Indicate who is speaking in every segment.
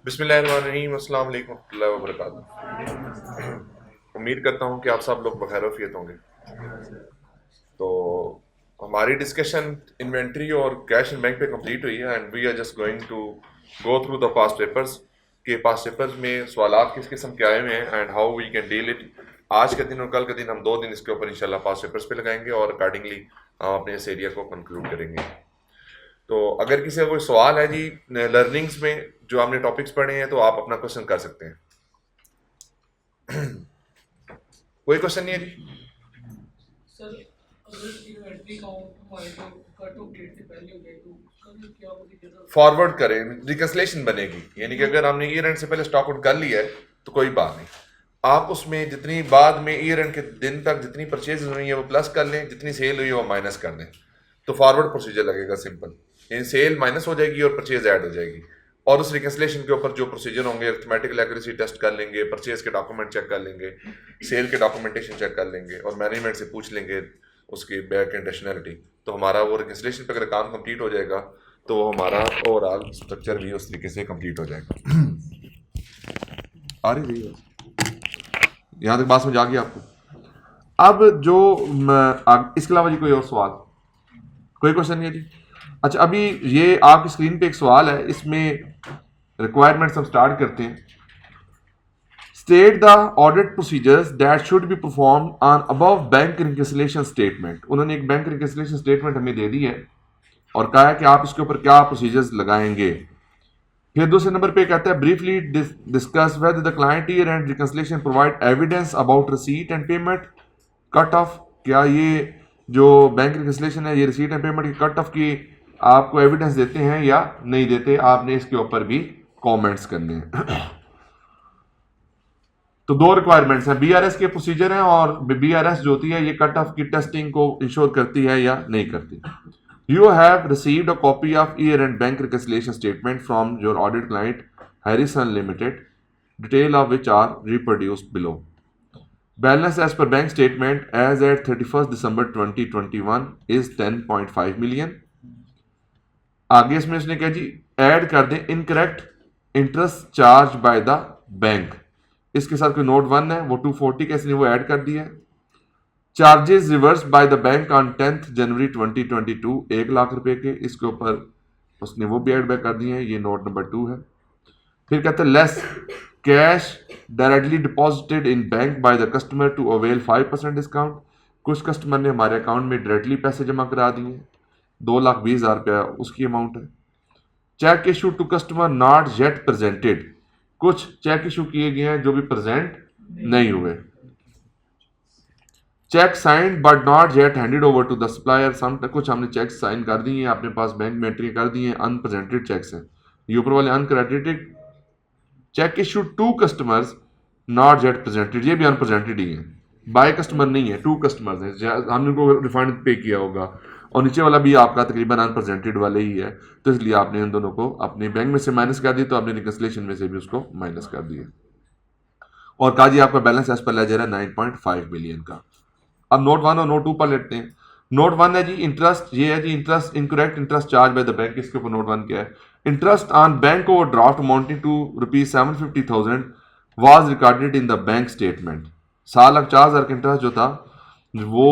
Speaker 1: बिस्मिल्लाहिर्रहमानिर्रहीम, अस्सलाम वालेकुम रहमतुल्लाहि व बरकातुहू। उम्मीद करता हूँ कि आप सब लोग बखैर आफियत होंगे। तो हमारी डिस्कशन इन्वेंट्री और कैश इन बैंक पे कंप्लीट हुई है and we are just going to go through the past papers के पास्ट पेपर्स में सवालात किस किस्म के आए हुए हैं and how we can deal it. आज के दिन और कल के दिन हम 2 दिन इसके ऊपर इंशाल्लाह पास्ट पेपर्स पे लगाएंगे और अकॉर्डिंगली हम अपने इस एरिया को कंक्लूड करेंगे। तो अगर किसी का कोई सवाल है जी लर्निंग्स में जो आपने टॉपिक्स पढ़े हैं तो आप अपना क्वेश्चन कर सकते हैं। कोई क्वेश्चन नहीं है जी?
Speaker 2: सर अगर इन्वेंट्री काउंट हमारे जो कट ऑफ डेट से पहले हो जाए तो उसका भी क्या प्रोसीजर?
Speaker 1: फॉरवर्ड करें, रिकन्सलेशन बनेगी, यानी कि अगर हमने ईयर एंड से पहले स्टॉक आउट कर लिया है तो कोई बात नहीं, आप उसमें जितनी बाद में ईयर एंड के दिन तक जितनी परचेज हुई है वो प्लस कर लें, जितनी सेल हुई है वो माइनस कर दें। तो फॉरवर्ड प्रोसीजर लगेगा सिंपल, यानी सेल माइनस हो जाएगी और परचेज ऐड हो जाएगी। और उस रिकन्सलेशन के ऊपर जो प्रोसीजर होंगे, अरिथमेटिकल एक्यूरेसी टेस्ट कर लेंगे, परचेज के डॉक्यूमेंट चेक कर लेंगे, सेल के डॉक्यूमेंटेशन चेक कर लेंगे और मैनेजमेंट से पूछ लेंगे उसकी बैक एंड रेशनैलिटी। तो हमारा वो रिकन्सलेशन पर अगर काम कंप्लीट हो जाएगा तो वो हमारा ओवरऑल स्ट्रक्चर भी उस तरीके से कंप्लीट हो जाएगा। आ रही है यहाँ तक बात समझ आ गई आपको? अब जो इसके अलावा जी कोई और सवाल, कोई क्वेश्चन नहीं है जी? अच्छा, अभी ये आपकी स्क्रीन पे एक सवाल है, इसमें रिक्वायरमेंट्स हम स्टार्ट करते हैं। State the audit procedures that should be perform on above bank reconciliation statement. उन्होंने एक बैंक रिकन्सिलिएशन स्टेटमेंट हमें दे दी है और कहा है कि आप इसके ऊपर क्या प्रोसीजर्स लगाएंगे। फिर दूसरे नंबर पे कहता है briefly discuss whether the client year and reconciliation provide evidence about receipt and payment cut off. क्या ये जो बैंक रिकन्सिलिएशन है ये रिसीट एंड पेमेंट की कट ऑफ की आपको एविडेंस देते हैं या नहीं देते? आपने इसके ऊपर भी कमेंट्स करने हैं। तो दो रिक्वायरमेंट्स हैं, बीआरएस के प्रोसीजर हैं और बीआरएस जो होती है ये कट ऑफ की टेस्टिंग को इंश्योर करती है या नहीं करती। You have received a copy of year-end bank reconciliation statement from your audit client Harrison Limited, detail of which are reproduced below. Balance as per bank statement as at 31st December 2021 is 10.5 million. आगे इसमें इसने कहा जी add कर दें incorrect interest charge by the bank. इसके साथ कोई note 1 है वो 240 का इसने वो ऐड कर दिया है। Charges reverse bye the bank on 10th जनवरी 2022 1 लाख रुपए के, इसके ऊपर उसने वो भी ऐड बैक कर दिए हैं, ये नोट नंबर 2 है। फिर कहते हैं less cash directly deposited in bank by the customer to avail 5% discount. कुछ कस्टमर ने हमारे अकाउंट में डायरेक्टली पैसे जमा करा दिए, 2,20,000 रुपया उसकी अमाउंट है। Cheque issue to customer not yet presented, कुछ चेक इशू किए गए हैं जो भी प्रेजेंट नहीं हुए। Cheque sign but not yet handed over to the supplier, some कुछ हमने चेक साइन कर दिए हैं अपने पास बैंक में एंट्री कर दी है, अनप्रेजेंटेड चेक्स हैं। ये ऊपर वाले uncredited. Cheque issue to customers not yet presented, ये भी अनप्रेजेंटेड ही है, बाय कस्टमर नहीं है, टू कस्टमर्स हैं, हमने उनको रिफंड पे किया होगा। और नीचे वाला भी आपका तकरीबन अनप्रेजेंटेड वाले ही है, तो इसलिए आपने इन दोनों को अपने बैंक में से माइनस कर दी, तो आपने रिकन्सिलिएशन में से भी उसको माइनस कर दिया। और कहा जी आपका बैलेंस एज पर लेजर है 9.5 मिलियन का। अब नोट 1 और नोट 2 पर लेते हैं। नोट 1 है जी इंटरेस्ट, ये है जी interest incorrect interest charge by the bank. इसके ऊपर नोट 1 क्या है? Interest on bank overdraft amounting to ₹750,000 was recorded in the bank statement. 7,50,000 का इंटरेस्ट जो था वो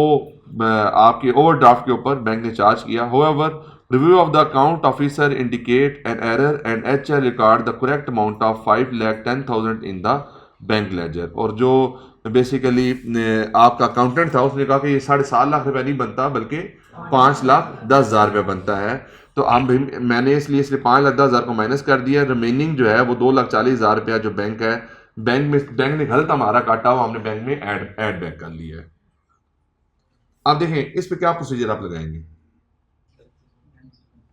Speaker 1: आपके ओवर ड्राफ्ट के ऊपर बैंक ने चार्ज किया। However review of the account officer indicate an error and HL record the correct amount of 5,10,000 in the bank ledger. और जो बेसिकली आपका अकाउंटेंट था उसने कहा कि ये 7.5 लाख रुपया नहीं बनता बल्कि 5,10,000 रुपया बनता है। तो हम मैंने इसलिए 5,10,000 को माइनस कर दिया, रिमेनिंग जो है वो 2,40,000 रुपया जो बैंक है, बैंक ने गलत हमारा काटा हुआ हमने बैंक में ऐड बैक कर लिया है। अब देखें इस पे क्या प्रोसीजर आप लगाएंगे?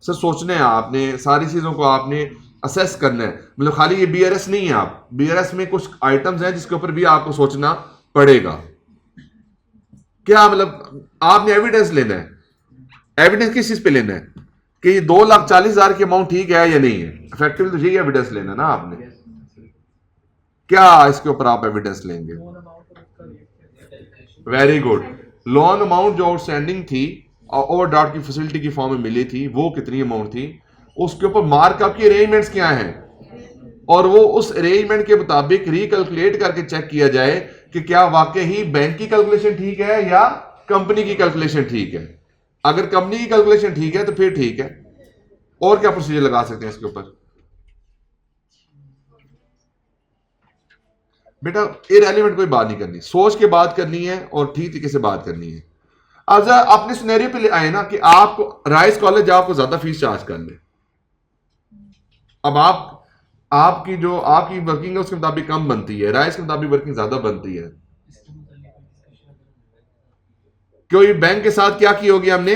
Speaker 1: सर सोचने हैं आपने, सारी चीजों को आपने असेस करना है, मतलब खाली ये बीआरएस नहीं है। आप बीआरएस में कुछ आइटम्स हैं जिसके ऊपर भी आपको सोचना पड़ेगा। क्या मतलब आपने एविडेंस लेना है। एविडेंस किस चीज पे लेना है कि ये 2,40,000 की अमाउंट ठीक है या नहीं है? इफेक्टिवली तो यही एविडेंस लेना ना आपने। क्या इसके ऊपर आप एविडेंस लेंगे? Very good. लोन अमाउंट जो आउटस्टैंडिंग थी और ओवरड्राफ्ट की फैसिलिटी की फॉर्म में मिली थी वो कितनी अमाउंट थी, उसके ऊपर मार्कअप की अरेंजमेंट्स क्या हैं,
Speaker 3: और वो उस अरेंजमेंट के मुताबिक रिकैलकुलेट करके चेक किया जाए कि क्या वाकई ही बैंक की कैलकुलेशन ठीक है या कंपनी की कैलकुलेशन ठीक है। अगर कंपनी की कैलकुलेशन ठीक है तो फिर ठीक है। और क्या प्रोसीजर लगा सकते हैं इसके ऊपर? बेटा इरेलीवेंट कोई बात नहीं करनी, सोच के बात करनी है और ठीक तरीके से बात करनी है। अब अपने सिनेरियो पे ले आए ना कि आपको राइस कॉलेज आपको ज्यादा फीस चार्ज कर ले। अब आपकी जो आपकी वर्किंग है उसके मुताबिक कम बनती है, राइस के मुताबिक वर्किंग ज्यादा बनती है। क्योंकि बैंक के साथ क्या की होगी हमने?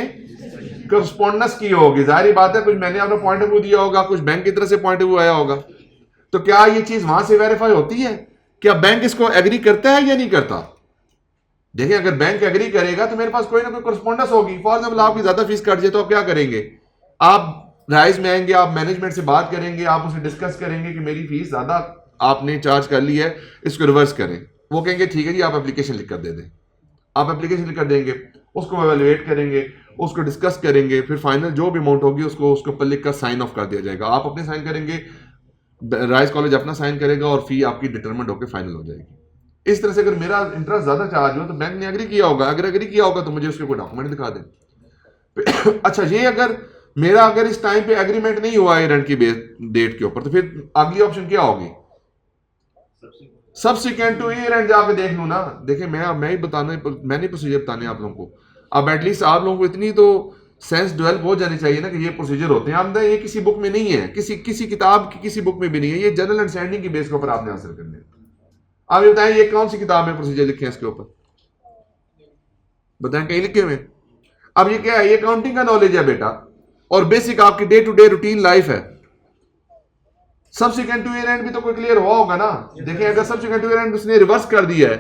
Speaker 3: करस्पॉन्डेंस की होगी। जाहिर बात है कुछ मैंने अपना पॉइंट ऑफ व्यू दिया होगा, कुछ बैंक की तरफ से पॉइंट ऑफ व्यू आया होगा। तो क्या ये चीज वहां से वेरीफाई होती है? क्या बैंक इसको एग्री करता है या नहीं करता? देखिए अगर बैंक एग्री करेगा तो मेरे पास कोई ना कोई करस्पॉन्डेंस होगी। फॉर एग्जाम्पल आपकी ज्यादा फीस कट जाए तो आप क्या करेंगे? आप राइज में आएंगे, आप मैनेजमेंट से बात करेंगे, आप उसे डिस्कस करेंगे कि मेरी फीस ज्यादा आपने चार्ज कर ली है, इसको रिवर्स करें। वो कहेंगे ठीक है जी, आप एप्लीकेशन लिख कर दे दें। आप एप्लीकेशन लिख कर देंगे, उसको एवेलुएट करेंगे, उसको डिस्कस करेंगे, फिर फाइनल जो भी अमाउंट होगी उसको उसके ऊपर लिख कर साइन ऑफ कर दिया जाएगा। आप अपने साइन करेंगे, राइज कॉलेज अपना साइन करेगा और फी आपकी डिटरमिनेट होकर फाइनल हो जाएगी। इस तरह से अगर मेरा इंटरेस्ट ज्यादा चार्ज हो तो बैंक ने एग्री किया होगा। अगर एग्री किया होगा तो मुझे उसके कोई डॉक्यूमेंट दिखा दें। अच्छा, ये अगर मेरा अगर इस टाइम पे एग्रीमेंट नहीं हुआ है रेंट की डेट के ऊपर, तो फिर अगली ऑप्शन क्या होगी? सब्सिक्वेंट टू ईयर एंड जाके देख लूं ना। देखिए मैं ही बताने, मैंने प्रोसीजर बताने आप लोगों को। अब एटलीस्ट आप लोगों को इतनी तो सेंस डेवलप हो जानी चाहिए ना कि ये प्रोसीजर होते हैं। आपने ये किसी बुक में नहीं है, किसी किताब की किसी बुक में भी नहीं है। ये जनरल अंडरस्टैंडिंग की बेस के ऊपर आपने हासिल करने। आप ये बताएं ये कौन सी किताब में प्रोसीजर लिखे हैं इसके ऊपर? बताएं कहीं लिखे हुए? अब ये क्या है? ये अकाउंटिंग का नॉलेज है बेटा, और बेसिक आपकी day to day routine life है। सब्सिक्वेंट टू ईयर एंड भी तो कोई क्लियर हुआ होगा ना। देखिए अगर सब्सिक्वेंट टू ईयर एंड उसने रिवर्स कर दिया है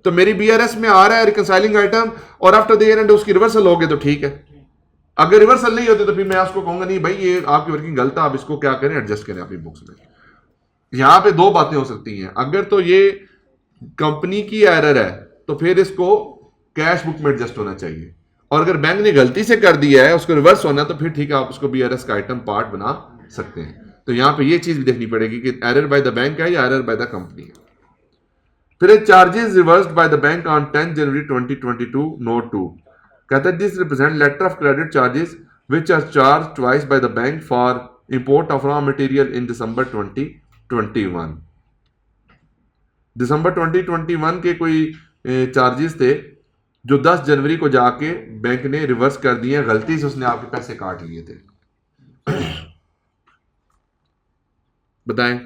Speaker 3: तो मेरी बीआरएस में आ रहा है रिकंसाइलिंग आइटम, और आफ्टर द ईयर एंड उसकी रिवर्सल हो गई तो ठीक है। अगर रिवर्सल नहीं होती तो फिर मैं उसको कहूंगा नहीं भाई ये आपकी वर्किंग गलत है, आप इसको क्या करें, एडजस्ट करें अपनी बुक्स में। यहां पे दो बातें हो सकती हैं। अगर तो ये कंपनी की एरर है तो फिर इसको कैश बुक में एडजस्ट होना चाहिए, और अगर बैंक ने गलती से कर दिया है उसको रिवर्स होना तो फिर ठीक है, आप उसको बीआरएस का आइटम पार्ट बना सकते हैं। तो यहां पे ये चीज भी देखनी पड़ेगी कि एरर बाय द बैंक है या एरर बाय द कंपनी है। फिर charges reversed by the bank on 10 January 2022 note 2 कहता है this represent letter of credit charges which are charged twice by the bank for import of raw material in December 2021। दिसंबर 2021 के कोई charges थे जो 10 जनवरी को जाके बैंक ने रिवर्स कर दिए, गलती से उसने आपके पैसे काट लिए थे। बताएं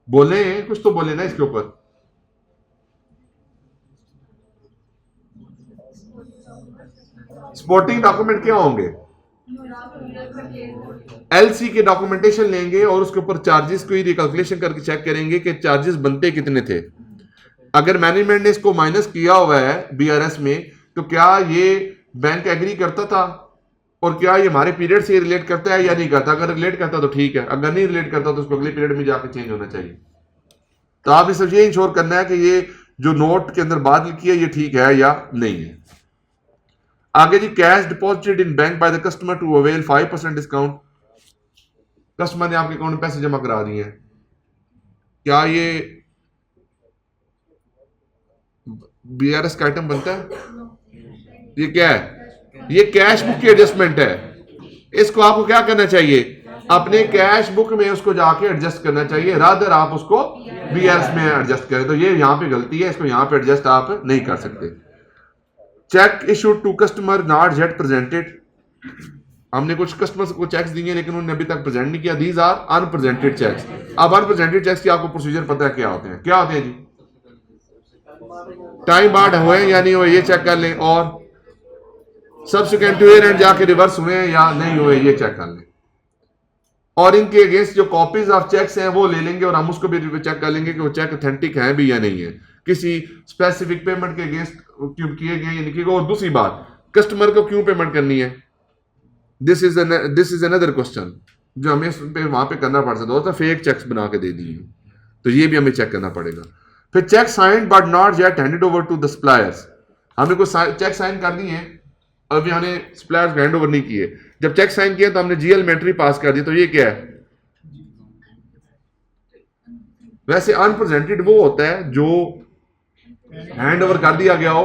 Speaker 3: बोले कुछ तो बोले ना इसके ऊपर। सपोर्टिंग डॉक्यूमेंट क्या होंगे? एलसी के डॉक्यूमेंटेशन लेंगे और उसके ऊपर चार्जेस को रिकैलकुलेशन करके चेक करेंगे कि चार्जेस बनते कितने थे। अगर मैनेजमेंट ने इसको माइनस किया हुआ है बीआरएस में तो क्या ये बैंक एग्री करता था, और क्या ये हमारे पीरियड से रिलेट करता है या नहीं करता? अगर रिलेट करता तो ठीक है, अगर नहीं रिलेट करता तो उसको अगले पीरियड में जाकर चेंज होना चाहिए। तो आप इस ये इंश्योर करना है कि ये जो नोट के अंदर बात लिखी है ये ठीक है या नहीं है। आगे जी, cash deposited in bank by the customer to avail 5% discount. Customer ने आपके अकाउंट में पैसे जमा करा दिए हैं, क्या ये बीआरएस का आइटम बनता है? ये क्या है? ये कैश बुक की एडजस्टमेंट है। इसको आपको क्या करना चाहिए? अपने कैश बुक में उसको जाके एडजस्ट करना चाहिए, रादर आप उसको बीआरएस में एडजस्ट करें। तो ये यहां पे गलती है, इसको यहां पे एडजस्ट आप नहीं कर सकते। Cheque issued to customer not yet presented. हमने कुछ कस्टमर्स को चेक्स दिए लेकिन उन्होंने अभी तक प्रेजेंट नहीं किया। These are unpresented cheques. अब अनप्रेजेंटेड चेक्स की आपको प्रोसीजर पता है क्या होते हैं? क्या होते हैं जी? टाइम बार्ड हुए या नहीं हुए ये चेक कर लें, और सब्सिक्वेंट टू ईयर एंड जाके रिवर्स हुए या नहीं हुए ये चेक कर लें, और इनके अगेंस्ट जो कॉपीज ऑफ चेक्स हैं वो ले लेंगे और हम उसको भी चेक कर लेंगे कि वो चेक ऑथेंटिक है भी या नहीं है, किसी स्पेसिफिक पेमेंट के अगेंस्ट क्यों किए गए या नहीं किए गए। और दूसरी बात, कस्टमर को क्यों पेमेंट करनी है? दिस इज अनदर क्वेश्चन जो हमें वहां पे करना पड़ सकता है। फेक चेक्स बना के दे दिए तो ये भी हमें चेक करना पड़ेगा। फिर cheque sign but not yet handed over to the suppliers. हमने कुछ चेक साइन कर दिए हैं अभी हमने सप्लायर्स हैंड ओवर नहीं किए, जब चेक साइन किया तो हमने जीएल में एंट्री पास कर दी, तो ये क्या है? वैसे अनप्रेजेंटेड वो होता है जो हैंड ओवर कर दिया गया हो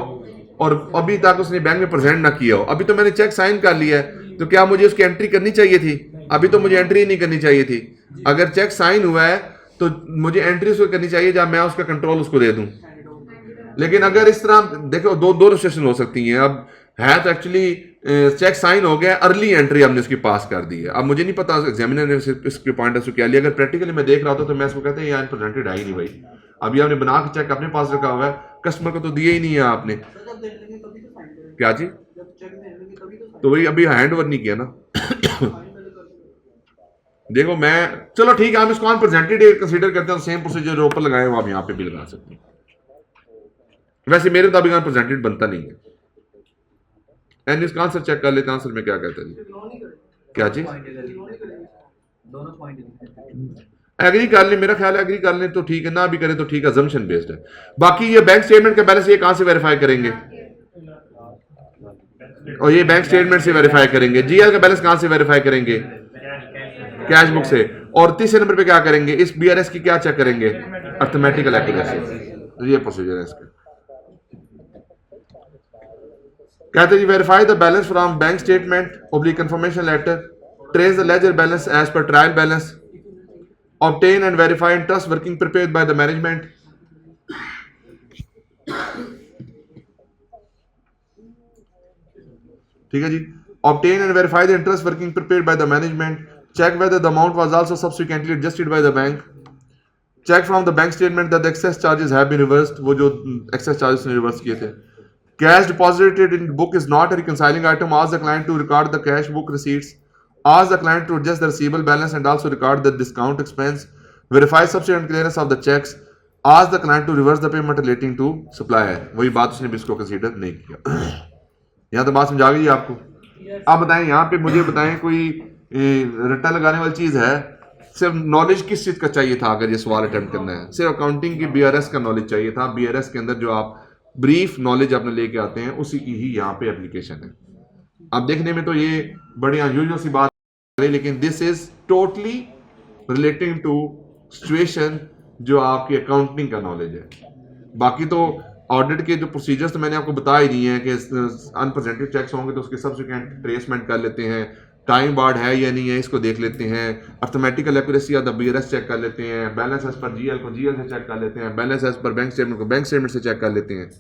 Speaker 3: और अभी तक उसने बैंक में प्रेजेंट ना किया हो। अभी तो मैंने चेक साइन कर लिया है, तो क्या मुझे उसकी एंट्री करनी चाहिए थी? अभी तो मुझे एंट्री नहीं करनी चाहिए थी। अगर चेक साइन हुआ है तो मुझे एंट्री उसको करनी चाहिए जब मैं उसका कंट्रोल उसको दे दूं। लेकिन अगर इस तरह देखो, दो सिचुएशन हो सकती हैं। अब है तो एक्चुअली चेक साइन हो गया, अर्ली एंट्री हमने उसकी पास कर दी है। अब मुझे नहीं पता एग्जामिनर ने इसके पॉइंट ऑफ व्यू क्या लिया। अगर प्रैक्टिकली मैं देख रहा था तो मैं इसको कहता है ये अनप्रेजेंटेड है ही नहीं भाई, अभी आपने बना के चेक अपने पास रखा हुआ है, कस्टमर को तो दिया ही नहीं है आपने। क्या चीज? तो वही अभी हैंड ओवर नहीं किया ना। देखो मैं, चलो ठीक है, हम इसको अनप्रेजेंटेड कंसीडर करते हैं, सेम प्रोसीजर ऊपर लगाए हुआ आप यहाँ पे भी लगा सकते हैं। वैसे मेरे मुताबिक अनप्रेजेंटेड बनता नहीं है। एंड इसका आंसर चेक कर लेते हैं, आंसर में क्या कहता है जी? क्या चीज? एग्री कर ले, मेरा ख्याल है एग्री कर ले तो ठीक है, ना भी करें तो ठीक है, अजम्पशन बेस्ड है। बाकी ये बैंक स्टेटमेंट का बैलेंस ये कहां से वेरीफाई करेंगे? और ये बैंक स्टेटमेंट से वेरीफाई करेंगे। जीएल का बैलेंस कहां से वेरीफाई करेंगे? कैश बुक से। और तीसरे नंबर पे क्या करेंगे? इस बीआरएस की क्या चेक करेंगे? Arithmetical accuracy. ये प्रोसीजर है इसका। कहते हैं जी verify the balance from bank statement oblique confirmation letter, trace the ledger balance as per trial balance, obtain and verify interest working prepared by the management, ठीक है जी। obtain and verify the interest working prepared by the management, check whether the amount was also subsequently adjusted by the bank, check from the bank statement that the excess charges have been reversed, वो जो excess charges ने reverse किए थे। cash deposited in book is not a reconciling item, ask the client to record the cash book receipts, ask the client to adjust the receivable balance and also record the discount expense, verify subsequent clearance of the checks, ask the client to reverse the payment relating to supplier। वही बात उसने भी इसको consider नहीं किया। यहाँ तो बात समझा गई आपको। आप बताएं, यहाँ पे मुझे बताएं कोई रट्टा लगाने वाली चीज है? सिर्फ नॉलेज किस चीज का चाहिए था? अगर ये सवाल अटेम्प्ट करना है, सिर्फ अकाउंटिंग की बीआरएस का नॉलेज चाहिए था। बीआरएस के अंदर जो आप ब्रीफ नॉलेज अपने लेके आते हैं उसी की ही यहाँ पे एप्लीकेशन है। अब देखने में तो ये बड़ी अनयूजुअल सी बात है, लेकिन this is totally relating to situation जो आपकी अकाउंटिंग का नॉलेज है। बाकी तो ऑडिट के जो प्रोसीजर्स तो मैंने आपको बता ही दिए हैं कि अनप्रेजेंटेड चेक्स होंगे तो उसके सब्सिक्वेंट ट्रेसमेंट कर लेते हैं, टाइम बार्ड है या नहीं है इसको देख लेते हैं, arithmetical accuracy of the BRS check कर लेते हैं, बैलेंस एज पर जीएल को जीएल से चेक कर लेते हैं, balance as per bank statement को बैंक स्टेटमेंट से चेक कर लेते हैं।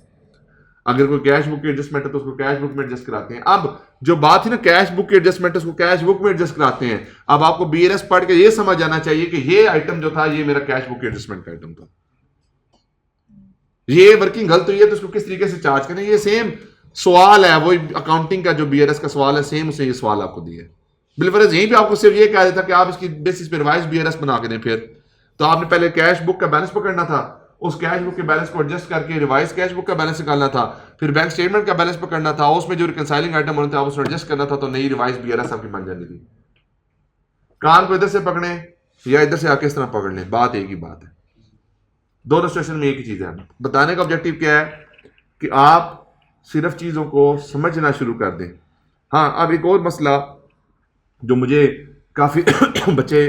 Speaker 3: अगर कोई कैश बुक की एडजस्टमेंट है तो उसको कैश बुक में एडजस्ट कराते हैं। अब जो बात है ना कैश बुक की एडजस्टमेंट, उसको कैश बुक में एडजस्ट कराते हैं। अब आपको बीआरएस पढ़ के ये समझ आना चाहिए कि ये आइटम जो था ये मेरा कैश बुक की एडजस्टमेंट का आइटम था, ये वर्किंग गलत हुई है तो उसको किस तरीके से चार्ज करें। ये सेम सवाल है, वही अकाउंटिंग का जो बीआरएस का सवाल है, सेम उसे ये सवाल आपको दिया है। बिलफर्ज यहीं पे आपको सिर्फ ये कहा था कि आप इसकी बेसिस पे रिवाइज बीआरएस बना के दें। फिर तो आपने पहले कैश बुक का बैलेंस पकड़ना था, उस कैश बुक के बैलेंस को एडजस्ट करके रिवाइज कैश बुक का बैलेंस निकालना था, फिर बैंक स्टेटमेंट का बैलेंस पकड़ना था, उसमें जो रिकंसाइलिंग आइटम होने थे आप उसको एडजस्ट करना था, तो नई रिवाइज बीआरएस आपकी बन जानी थी। कान को इधर से पकड़े या इधर से आके इस तरह पकड़ लें, बात एक ही बात है। दोनों सिचुएशन में एक ही चीज है। बताने का ऑब्जेक्टिव क्या है कि आप सिर्फ चीजों को समझना शुरू कर दें। हाँ, अब एक और मसला जो मुझे काफी बच्चे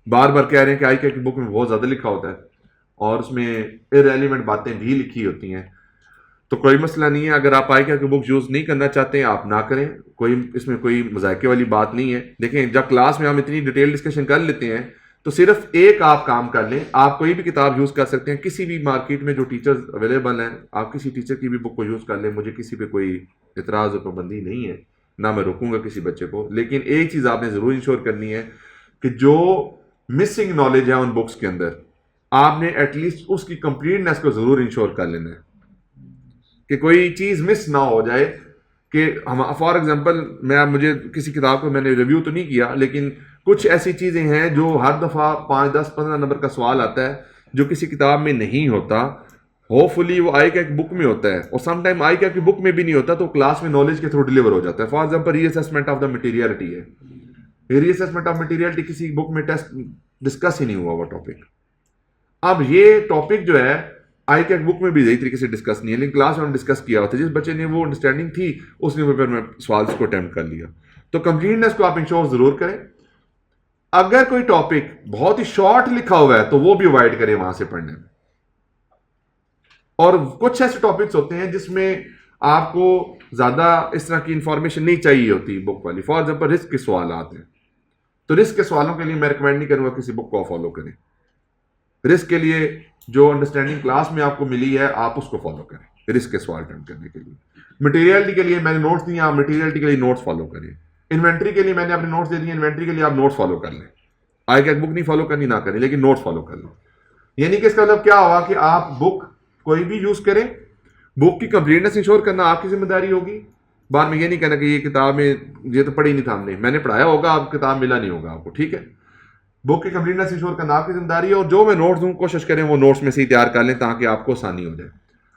Speaker 3: बार बार कह रहे हैं कि आई की बुक में बहुत ज्यादा लिखा होता है और उसमें इररेलेवेंट बातें भी लिखी होती हैं, तो कोई मसला नहीं है। अगर आप आई की बुक यूज नहीं करना चाहते हैं आप ना करें, कोई इसमें कोई मजाके वाली बात नहीं है। देखें, जब क्लास में हम इतनी डिटेल डिस्कशन कर लेते हैं तो सिर्फ एक आप काम कर लें, आप कोई भी किताब यूज कर सकते हैं, किसी भी मार्केट में जो टीचर्स अवेलेबल हैं आप किसी टीचर की भी बुक को यूज कर लें। मुझे किसी पे कोई इतराज और पाबंदी नहीं है, ना मैं रोकूंगा किसी बच्चे को। लेकिन एक चीज आपने जरूर इंश्योर करनी है कि जो मिसिंग नॉलेज है उन बुक्स के अंदर आपने एटलीस्ट उसकी कंप्लीटनेस को जरूर इंश्योर कर लेना है कि कोई चीज मिस ना हो जाए। कि हम फॉर एग्जांपल मुझे किसी किताब को मैंने रिव्यू तो नहीं किया, लेकिन कुछ ऐसी चीजें हैं जो हर दफा 5, 10, 15 नंबर का सवाल आता है जो किसी किताब में नहीं होता। होपफुली वो आई की बुक में होता है और समटाइम आई की बुक में भी नहीं होता, तो क्लास में नॉलेज के थ्रू डिलीवर हो जाता है। For example reassessment of the materiality है, रीअसेसमेंट ऑफ मटेरियलिटी किसी बुक में टेस्ट डिस्कस ही नहीं हुआ वो टॉपिक। अब ये टॉपिक जो है आई कैक बुक में भी यही तरीके से डिस्कस नहीं है, लेकिन क्लास में हम डिस्कस किया होता है। जिस बच्चे ने वो अंडरस्टैंडिंग थी उसने फिर मैं सवाल को अटेम्प्ट कर लिया। तो कंप्लीटनेस को आप इंश्योर जरूर करें। अगर कोई टॉपिक बहुत ही शॉर्ट लिखा हुआ है तो वो भी अवॉइड करें वहां से पढ़ने में। और कुछ ऐसे टॉपिक्स होते हैं जिसमें आपको ज्यादा इस तरह की इंफॉर्मेशन नहीं चाहिए होती बुक वाली। फॉर एग्जाम्पल रिस्क के सवाल आते हैं, तो रिस्क के सवालों के लिए मैं रिकमेंड नहीं करूंगा किसी बुक को फॉलो करें। रिस्क के लिए जो अंडरस्टैंडिंग क्लास में आपको मिली है आप उसको फॉलो करें रिस्क के सवाल अटेम्प्ट करने के लिए। मटेरियलिटी के लिए मैंने नोट्स दिए, आप मटेरियलिटी के लिए नोट्स फॉलो करें। इन्वेंट्री के लिए मैंने अपने नोट्स दे दिए, इन्वेंट्री के लिए आप नोट्स फॉलो कर लें। आई कैक बुक नहीं फॉलो करनी ना करें, लेकिन नोट्स फॉलो कर लें। यानी कि इसका मतलब क्या हुआ कि आप बुक कोई भी यूज करें, बुक की कंप्लीटनेस इंश्योर करना आपकी जिम्मेदारी होगी। बाद में ये नहीं कहना कि ये किताब में ये तो पढ़ी नहीं था हमने, मैंने पढ़ाया होगा, आप किताब मिला नहीं होगा आपको, ठीक है। बुक की कंप्लीटनेस इंश्योर करना आपकी जिम्मेदारी है। और जो मैं नोट्स दूं कोशिश करें वो नोट्स में से ही तैयार कर लें ताकि आपको आसानी हो जाए।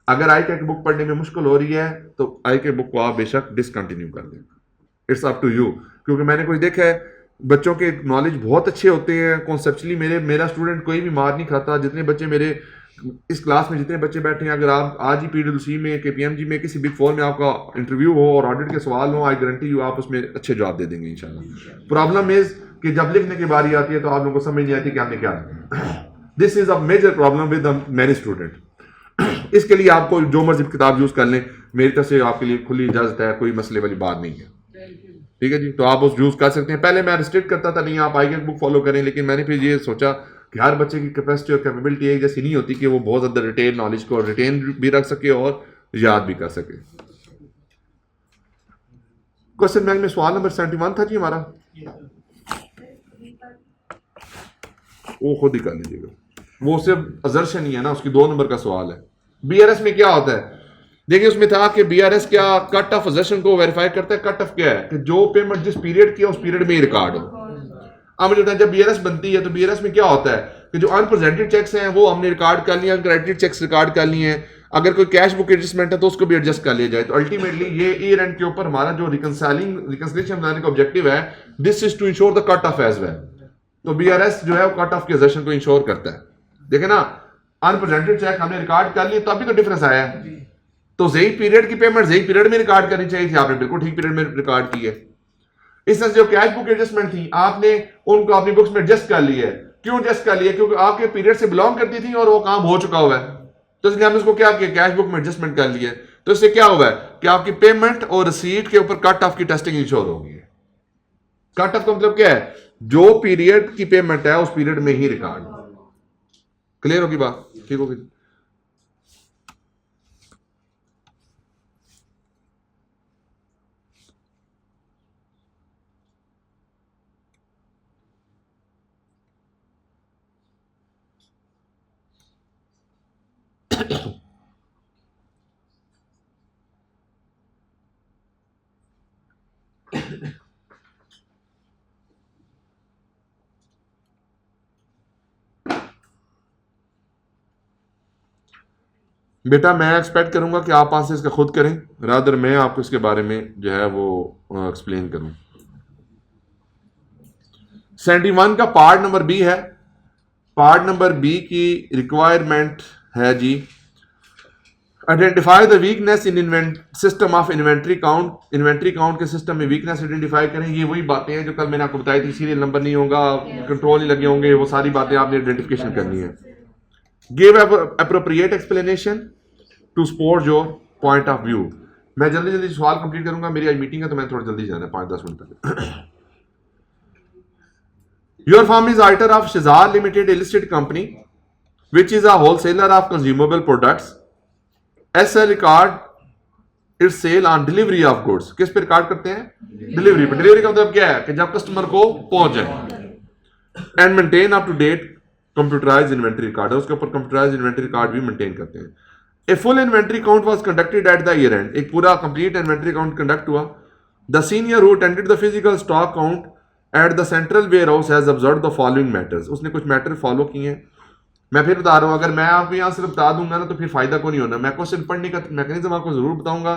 Speaker 3: अगर आई कैक बुक पढ़ने में मुश्किल हो रही है तो आई कैक बुक को आप बेशक डिसकंटिन्यू कर दें, इट्स अप टू यू। क्योंकि मैंने कुछ देखा है बच्चों के नॉलेज बहुत अच्छे होते हैं कॉन्सेप्चुअली। मेरा स्टूडेंट कोई भी मार नहीं खाता। जितने बच्चे मेरे इस क्लास में जितने बच्चे बैठे हैं, अगर आप आज ही PwC में KPMG में किसी बिग 4 में आपका इंटरव्यू हो और ऑडिट के सवाल हो, आई गारंटी यू आप उसमें अच्छे जवाब दे देंगे इंशाल्लाह। प्रॉब्लम इज कि जब लिखने की बारी आती है तो आप लोगों को समझ नहीं आती कि हमने क्या लिखा। This is a major problem with many student. इसके लिए आपको जो मर्जी किताब यूज कर लें, मेरी तरफ से आपके लिए खुली इजाजत है, कोई मसले वाली बात नहीं है, ठीक है जी। तो आप उस यूज कर सकते हैं। पहले मैं रिस्ट्रिक्ट करता था, नहीं आप आई कैक बुक फॉलो करें, लेकिन मैंने फिर ये सोचा कि हर बच्चे की कैपेसिटी और कैपेबिलिटी एक जैसी नहीं होती कि वो बहुत ज़्यादा रिटेन नॉलेज को रिटेन भी रख सके और याद भी कर सके। क्वेश्चन बैंक में सवाल नंबर 71 था जी हमारा, वो खुद ही कर लीजिएगा, वो सिर्फ अजर्शन ही है ना, उसकी 2 नंबर का सवाल है। BRS में क्या होता है देखिए, उसमें था कि BRS क्या कट ऑफ अजर्शन को वेरीफाई करता है। कट ऑफ क्या है कि जो पेमेंट जिस पीरियड की है उस पीरियड में ही रिकॉर्ड हो। अब मुझे जब BRS बनती है तो BRS में क्या होता है कि जो अनप्रेजेंटेड चेक्स हैं वो हमने रिकॉर्ड कर लिए, अनक्रेडिटेड चेक्स रिकॉर्ड कर लिए हैं। अगर कोई कैश बुक एडजस्टमेंट है तो उसको भी एडजस्ट कर लिया जाए। तो अल्टीमेटली ये ईयर एंड के ऊपर हमारा जो रिकंसिलिएशन बनाने का ऑब्जेक्टिव है, this is to ensure the cut off as well. तो BRS जो है वो कट ऑफ के अजर्शन को इंश्योर करता है। देखे ना, अनप्रेजेंटेड चेक हमने रिकॉर्ड कर लिए तो अभी तो डिफरेंस आया है। तो सही पीरियड की पेमेंट सही पीरियड में रिकॉर्ड करनी चाहिए थी, आपने बिल्कुल ठीक पीरियड में रिकॉर्ड की है। इस तरह से जो कैश बुक एडजस्टमेंट थी आपने उनको अपनी बुक्स में एडजस्ट कर लिया है। क्यों एडजस्ट कर लिया? क्योंकि आपके पीरियड से बिलोंग करती थी और वो काम हो चुका हुआ है, तो इसलिए हमने उसको क्या किया, कैश बुक में एडजस्टमेंट कर लिया। तो इससे क्या हुआ है कि आपकी पेमेंट और रिसीट के ऊपर कट ऑफ की टेस्टिंग इंश्योर होगी। कट ऑफ का मतलब क्या है, जो पीरियड की पेमेंट है उस पीरियड में ही रिकॉर्ड। क्लियर होगी बात? ठीक होगी। बेटा मैं एक्सपेक्ट करूंगा कि आप आंसर इसका खुद करें, रादर मैं आपको इसके बारे में जो है वो एक्सप्लेन करूं। 71 का पार्ट नंबर बी है। पार्ट नंबर बी की रिक्वायरमेंट है जी, identify the weakness in system of inventory count. Inventory count के सिस्टम में वीकनेस आइडेंटिफाई करें। ये वही बातें हैं जो कल मैंने आपको बताई थी, सीरियल नंबर नहीं होगा, कंट्रोल नहीं लगे होंगे, वो सारी बातें आपने आइडेंटिफिकेशन करनी है। Give appropriate explanation to support your point of view. मैं जल्दी जल्दी सवाल कंप्लीट करूंगा, मेरी आज मीटिंग है तो मैं थोड़ा जल्दी जाना है, 5-10 मिनट पहले। Your firm is auditor of शिजार limited listed company which is a wholesaler of consumable products. ऐसा record its sale on delivery of goods. किस पे रिकॉर्ड करते हैं? डिलीवरी पे। डिलीवरी का मतलब क्या है कि जब कस्टमर को पहुंच जाए। And maintain up to date computerised inventory record है, उसके ऊपर कंप्यूटराइज्ड इन्वेंटरी रिकॉर्ड भी मेंटेन करते हैं। A full inventory count was conducted at the year end. एक पूरा कंप्लीट इन्वेंटरी काउंट कंडक्ट हुआ। The senior who attended the physical stock count at the central warehouse has observed the following matters. उसने कुछ matter follow किए हैं। मैं फिर बता रहा हूं, अगर मैं आपको यहां सिर्फ बता दूंगा ना तो फिर फायदा को नहीं होना। मैं क्वेश्चन पढ़ने का मैकेनिज्म आपको जरूर बताऊंगा,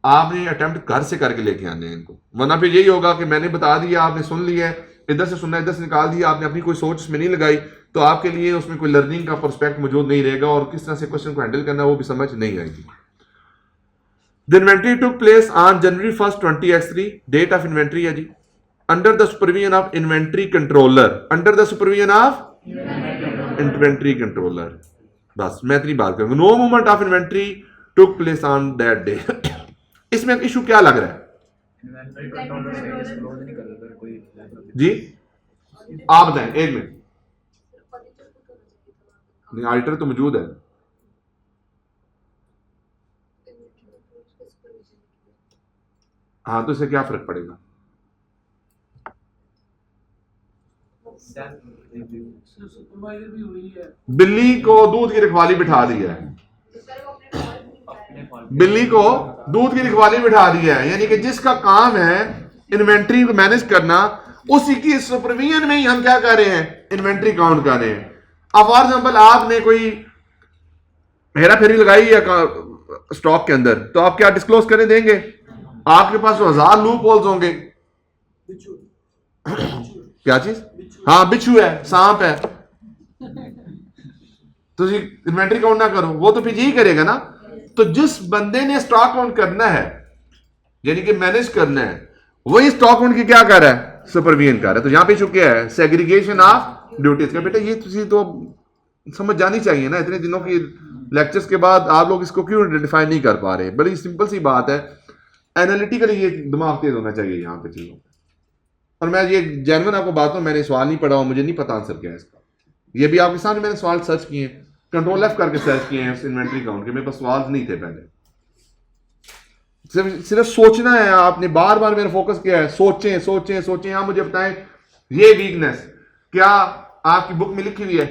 Speaker 3: आपने अटेम्प्ट घर से करके लेके आने हैं इनको, वरना फिर यही होगा कि मैंने बता दिया, आपने सुन लिया, इधर से सुनना, इधर से निकाल दिया आपने, अपनी कोई सोच उसमें नहीं लगाई, तो आपके लिए उसमें कोई लर्निंग का पर्सपेक्ट मौजूद नहीं रहेगा और किस तरह से क्वेश्चन को हैंडल करना है वो भी समझ नहीं आएगी। The inventory took place on January 1st 20x3, date of inventory है जी, under the supervision of inventory controller, under the supervision of inventory controller. बस मैं इतनी बात करूंगा। No movement of inventory took place on that day. इसमें issue क्या लग रहा है जी, आप बताएं एक मिनट। नहीं, ऑडिटर तो मौजूद है। हाँ, तो इससे क्या फर्क पड़ेगा?
Speaker 2: सर सुपरवाइजर भी हुई है,
Speaker 3: बिल्ली को दूध की रखवाली बिठा दी है, बिल्ली को दूध की रखवाली बिठा दिया है, यानी कि जिसका काम है इन्वेंट्री को मैनेज करना, उसी की सुपरविजन में ही हम क्या कर रहे हैं, इन्वेंट्री काउंट कर रहे हैं। अब फॉर एग्जांपल आपने कोई हेरा फेरी लगाई है स्टॉक के अंदर, तो आप क्या डिस्क्लोज करने देंगे? आपके पास 1000 लूप होल्स होंगे। क्या चीज? हाँ, बिच्छू है, सांप है, तो इन्वेंट्री काउंट ना करो, वो तो फिर यही करेगा ना। तो जिस बंदे ने स्टॉक काउंट करना है, यानी कि मैनेज करना है, वही स्टॉक काउंट की क्या कर रहा है, सुपरविजन कर रहा है। तो यहां पे इशू क्या है, सेग्रीगेशन ऑफ ड्यूटीज का। बेटा ये तुझे तो समझ जानी चाहिए ना, इतने दिनों की लेक्चर्स के बाद आप लोग इसको क्यों डिफाइन नहीं कर पा रहे? बड़ी सिंपल सी बात है, एनालिटिकली ये दिमाग तेज होना चाहिए यहाँ पे चीजों। और मैं ये जेन्युइन आपको बात हूँ, मैंने सवाल नहीं पढ़ा, मुझे नहीं पता आंसर क्या है इसका। ये भी आपके सामने मैंने सवाल सर्च किए, कंट्रोल F करके सर्च किए हैं इन्वेंट्री काउंट के, मेरे पास सवाल नहीं थे पहले। सिर्फ सोचना है आपने, बार बार मेरा फोकस किया है, सोचें सोचें सोचें। आप मुझे बताएं ये वीकनेस क्या आपकी बुक में लिखी हुई है?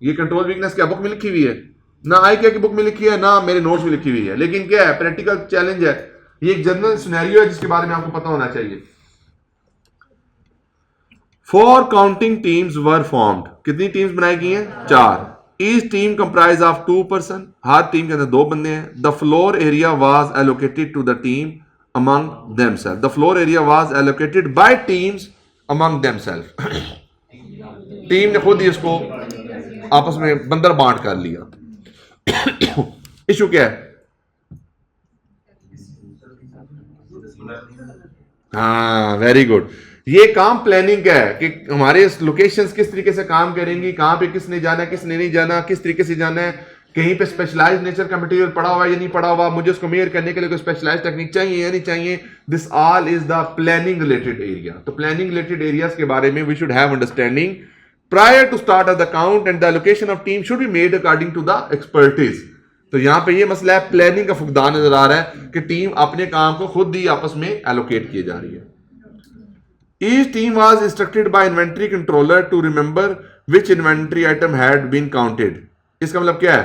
Speaker 3: ये कंट्रोल वीकनेस क्या बुक में लिखी हुई है? ना आई क्या की बुक में लिखी है, ना मेरे नोट्स में लिखी हुई है, लेकिन क्या है, प्रैक्टिकल चैलेंज है। ये एक जनरल सिनेरियो है जिसके बारे में आपको पता होना चाहिए। 4 काउंटिंग टीम्स वर फॉर्म्ड। कितनी टीम्स बनाई गई हैं? 4। Each team comprise of 2 person, हर टीम के अंदर 2 बंदे हैं। The floor area was allocated to the team among themselves. The floor area was allocated by teams among themselves. Team ने खुद ही इसको आपस में बंदर बांट कर लिया। इशू क्या है? हाँ, वेरी गुड। ये काम प्लानिंग का है कि हमारे लोकेशंस किस तरीके से काम करेंगी, कहां पे किसने जाना है, किसने नहीं जाना, किस तरीके से जाना है, कहीं पे स्पेशलाइज्ड नेचर का मटेरियल पड़ा हुआ है या नहीं पड़ा हुआ, मुझे उसको मेयर करने के लिए कोई स्पेशलाइज्ड टेक्निक चाहिए या नहीं चाहिए। This all is the planning related area. तो प्लानिंग रिलेटेड एरियाज के बारे में we should have understanding prior to start of the count, and the allocation of team should be made according to the expertise. तो यहां पे ये मसला है, प्लानिंग का फुकदान नजर आ रहा है कि टीम अपने काम को खुद ही आपस में एलोकेट की जा रही है। Each team was instructed by inventory controller to remember which inventory item had been counted. इसका मतलब क्या है?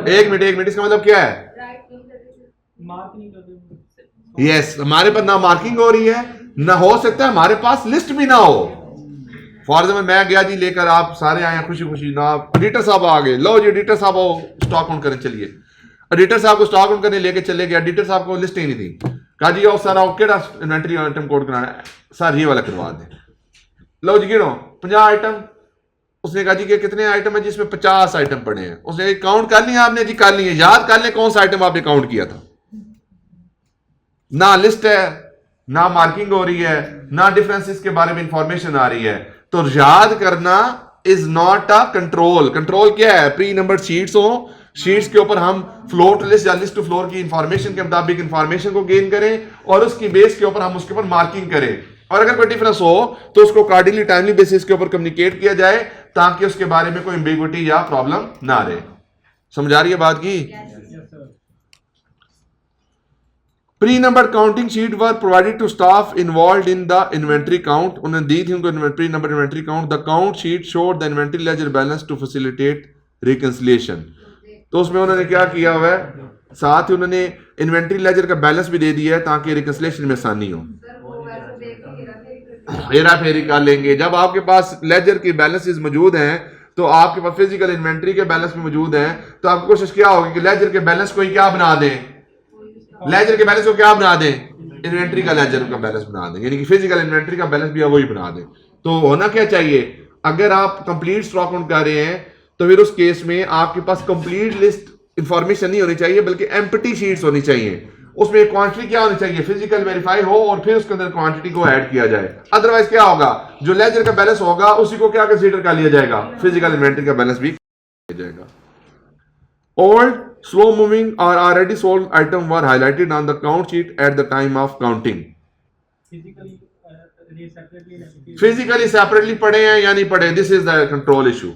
Speaker 3: एक मिनट, इसका मतलब क्या है?
Speaker 2: मार्क नहीं करते।
Speaker 3: यस, हमारे पास ना मार्किंग हो रही है, ना हो सकता है हमारे पास लिस्ट भी ना हो। फॉर एग्जाम्पल मैं गया जी लेकर, आप सारे आए खुशी खुशी ना, एडिटर साहब आ गए, लो जी एडिटर साहब आओ स्टॉक काउंट करने चलिए। एडिटर साहब को स्टॉक काउंट करने लेके चले गए, एडिटर साहब को लिस्ट ही नहीं थी। कहा जी आओ सर, आओ केड़ा इन्वेंटरी आइटम कोड कराना है सर, ये वाला करवा दें। लो जी गिनो 50 आइटम। उसने कहा जी कि कितने आइटम है? जिसमें 50 आइटम पड़े हैं। उसने काउंट कर लिया आपने? जी कर लिए। याद कर ले कौन सा आइटम आपने काउंट किया था। ना लिस्ट है, ना मार्किंग हो रही है, ना डिफरेंसेस के बारे में इंफॉर्मेशन आ रही है। तो याद करना is not a control. Control क्या है? प्री नंबर्ड शीट्स हो, शीट्स के ऊपर हम फ्लोर टू लिस्ट या लिस्ट टू फ्लोर की इंफॉर्मेशन के मुताबिक इंफॉर्मेशन को गेन करें और उसकी बेस के ऊपर हम उसके ऊपर मार्किंग करें, और अगर कोई डिफरेंस हो तो उसको कार्डिनली टाइमली बेसिस के ऊपर कम्युनिकेट किया जाए ताकि उसके बारे में कोई एम्बिग्विटी या प्रॉब्लम ना रहे। समझ आ रही है बात की? Pre number counting sheet were provided to staff involve in the inventory count. उन्होंने दी थी उनको pre number inventory count. The count sheet showed the inventory ledger balance to facilitate reconciliation. तो उसमें उन्होंने क्या किया हुआ है, साथ ही उन्होंने इन्वेंट्री लेजर का बैलेंस भी दे दिया है ताकि रिकंसिलिएशन में आसानी हो। हेरा फेरी कर लेंगे। जब आपके पास लेजर की बैलेंसेस मौजूद हैं तो आपके पास फिजिकल इन्वेंट्री के बैलेंस भी मौजूद हैं, तो आपकी कोशिश क्या होगी कि लेजर के बैलेंस को ही क्या बना दें, लेजर के बैलेंस को क्या बना दें, इन्वेंट्री का लेजर का बैलेंस बना दें, यानी कि फिजिकल इन्वेंट्री का बैलेंस भी आप वही बना दें। तो होना क्या चाहिए, अगर आप कंप्लीट स्टॉक काउंट कर रहे हैं तो फिर उस केस में आपके पास कंप्लीट लिस्ट इंफॉर्मेशन नहीं होनी चाहिए, बल्कि एम्प्टी शीट्स होनी चाहिए। उसमें क्वांटिटी क्या होनी चाहिए, फिजिकल वेरीफाई हो और फिर उसके अंदर क्वांटिटी को ऐड किया जाए। अदरवाइज क्या होगा, जो लेजर का बैलेंस होगा उसी को क्या कंसीडर कर लिया जाएगा, फिजिकल इन्वेंट्री का बैलेंस भी किया जाएगा। Old, slow moving or already sold item were highlighted on the count sheet at the time of counting. Physically separately पढ़े हैं या नहीं पढ़े, this is the control issue.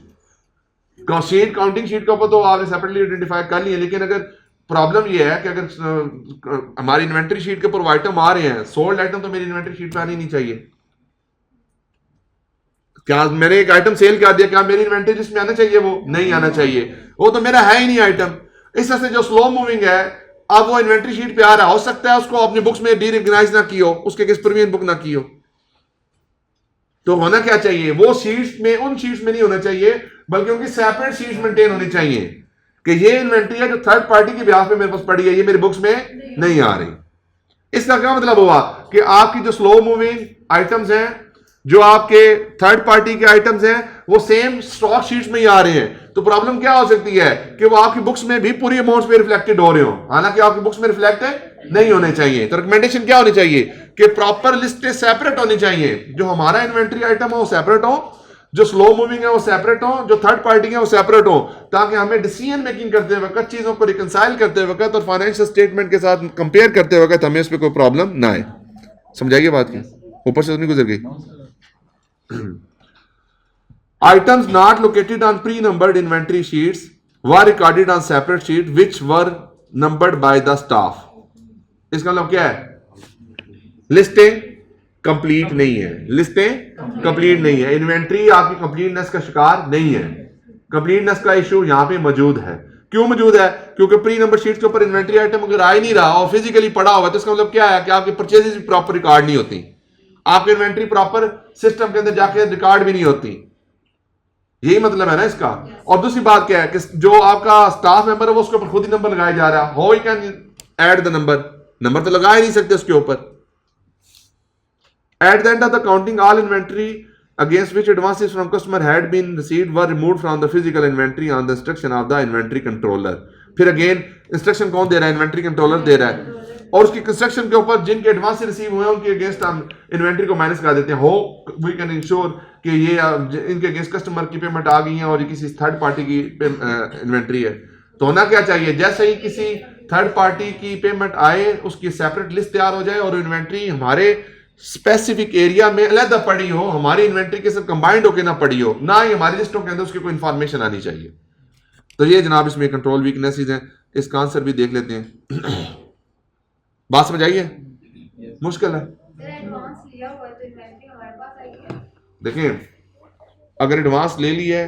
Speaker 3: Sheet counting sheet के ऊपर तो आपने सेपरेटली आइडेंटिफाई कर लिए, लेकिन अगर प्रॉब्लम ये है कि अगर हमारी इन्वेंट्री शीट के ऊपर आइटम आ रहे हैं, सोल्ड आइटम तो मेरी इन्वेंट्री शीट पे आनी नहीं चाहिए। क्या मैंने एक आइटम सेल कर दिया, क्या मेरी इन्वेंट्री लिस्ट में आना चाहिए, वो नहीं आना चाहिए, वो तो मेरा है ही नहीं आइटम। इस तरह से जो स्लो मूविंग है, अब वो इन्वेंट्री शीट पे आ रहा, हो सकता है उसको अपनी बुक्स में डी-रिकॉग्नाइज ना की हो, उसके किस प्रीमियम बुक ना की हो। तो होना क्या चाहिए, वो शीट्स में, उन शीट्स में नहीं होना चाहिए, बल्कि उनकी सेपरेट शीट्स मेंटेन होनी चाहिए कि ये इन्वेंट्री है जो थर्ड पार्टी के ब्याह पे मेरे पास पड़ी है, ये मेरी बुक्स में नहीं आ रही। इसका क्या मतलब हुआ कि आपकी जो स्लो मूविंग आइटम्स हैं, जो आपके थर्ड पार्टी के आइटम्स हैं, वो सेम स्टॉक शीट्स में ही आ रहे हैं। तो प्रॉब्लम क्या हो सकती है कि वो आपकी बुक्स में भी पूरी अमाउंट्स पे रिफ्लेक्टेड हो रहे हो, हालांकि आपकी बुक्स में रिफ्लेक्ट नहीं होने चाहिए। तो रिकमेंडेशन क्या होनी चाहिए कि प्रॉपर लिस्टें सेपरेट होनी चाहिए, जो हमारा इन्वेंट्री आइटम हो वो सेपरेट हो, जो स्लो मूविंग है वो सेपरेट हो, जो थर्ड पार्टी है वो सेपरेट हो, ताकि हमें डिसीजन मेकिंग करते वक्त, चीजों को रिकंसाइल करते वक्त और फाइनेंशियल स्टेटमेंट के साथ कंपेयर करते वक्त हमें उस पर कोई प्रॉब्लम ना आए। समझाइए बात की, ऊपर से तो नहीं गुजर गई। Items not located on pre-numbered inventory sheets were recorded on separate sheet which were numbered by the staff. इसका मतलब क्या है, लिस्टें कंप्लीट नहीं है, लिस्टें कंप्लीट नहीं है, इन्वेंट्री आपकी कंप्लीटनेस का शिकार नहीं है। कंप्लीटनेस का इशू यहां पे मौजूद है। क्यों मौजूद है, क्योंकि प्री नंबर शीट के ऊपर इन्वेंट्री आइटम अगर आ ही नहीं रहा और फिजिकली पड़ा हुआ, तो इसका मतलब क्या है कि आपकी परचेजेस प्रॉपर रिकॉर्ड नहीं होती, आपकी इन्वेंट्री प्रॉपर सिस्टम के अंदर जाके रिकॉर्ड भी नहीं होती। यही मतलब है ना इसका। और दूसरी बात क्या है कि जो आपका स्टाफ मेंबर है वो उसके ऊपर खुद ही नंबर लगाया जा रहा है, how he can add the number तो लगा ही नहीं सकते उसके ऊपर। Eight the end of the counting all inventory against which advances from customer had been received were removed from the physical inventory on the instruction of the inventory controller. फिर again instruction कौन दे रहा है, inventory controller दे रहा है, और उसकी construction के ऊपर जिनके एडवांस रिसीव हुए हैं उनके अगेंस्ट हम इन्वेंट्री को माइनस कर देते हैं। हो वी कैन इंश्योर कि ये इनके अगेंस्ट कस्टमर की पेमेंट आ गई है और ये किसी थर्ड पार्टी की इन्वेंट्री है। तो होना क्या चाहिए, जैसे ही किसी थर्ड पार्टी की पेमेंट आए उसकी सेपरेट लिस्ट तैयार हो जाए और इन्वेंट्री हमारे स्पेसिफिक एरिया में अलग पड़ी हो, हमारी इन्वेंट्री के साथ कंबाइंड होकर ना पड़ी हो, ना ही हमारी लिस्टों के अंदर उसकी कोई इंफॉर्मेशन आनी चाहिए। तो ये जनाब इसमें कंट्रोल वीकनेसेस हैं, इसका आंसर भी देख लेते हैं। बात समझ आई है, मुश्किल है। देखिए अगर एडवांस ले लिया है,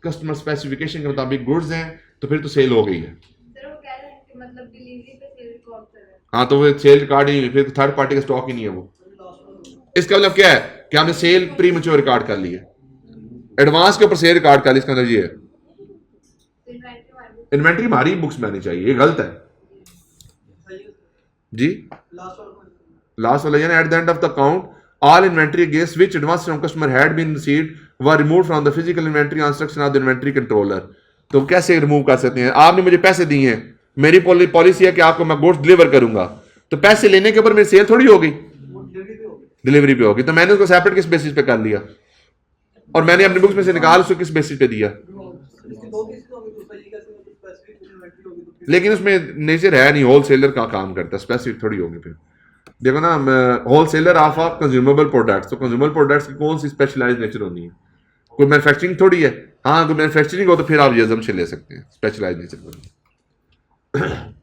Speaker 3: कस्टमर स्पेसिफिकेशन के मुताबिक गुड्स हैं, तो फिर तो सेल हो गई है। हाँ तो वो सेल रिकॉर्ड ही, फिर थर्ड पार्टी का स्टॉक ही नहीं है वो। इसका मतलब क्या है कि हमने सेल प्री मैच्योर रिकॉर्ड कर ली है, एडवांस के ऊपर सेल रिकॉर्ड कर ली, इसका मतलब ये है इन्वेंट्री हमारी बुक्स में आनी चाहिए, ये गलत है जी। लास्ट वाला यानी at the end of the count all inventory against which advance from customer had been received were removed from the physical inventory on instruction of the inventory controller. तो कैसे रिमूव कर सकते हैं, आपने मुझे पैसे दिए हैं, मेरी पॉलिसी है कि आपको मैं गुड्स डिलीवर करूंगा, तो पैसे लेने के ऊपर मेरी सेल थोड़ी हो गई, डिलीवरी पे होगी। तो मैंने उसको सेपरेट किस बेसिस पे कर लिया, और मैंने अपनी बुक्स में से निकाल उसको किस बेसिस पे दिया। लेकिन उसमें नेचर है नहीं, होलसेलर का काम करता है, स्पेसिफिक थोड़ी होगी। फिर देखो ना, wholesaler of of consumable products, तो कंज्यूमेबल प्रोडक्ट्स की कौन सी स्पेशलाइज्ड नेचर होनी है, कोई मैन्युफैक्चरिंग थोड़ी है। हाँ कोई मैन्युफैक्चरिंग हो तो फिर आप ये assumption ले सकते हैं स्पेशलाइज्ड नेचर पर।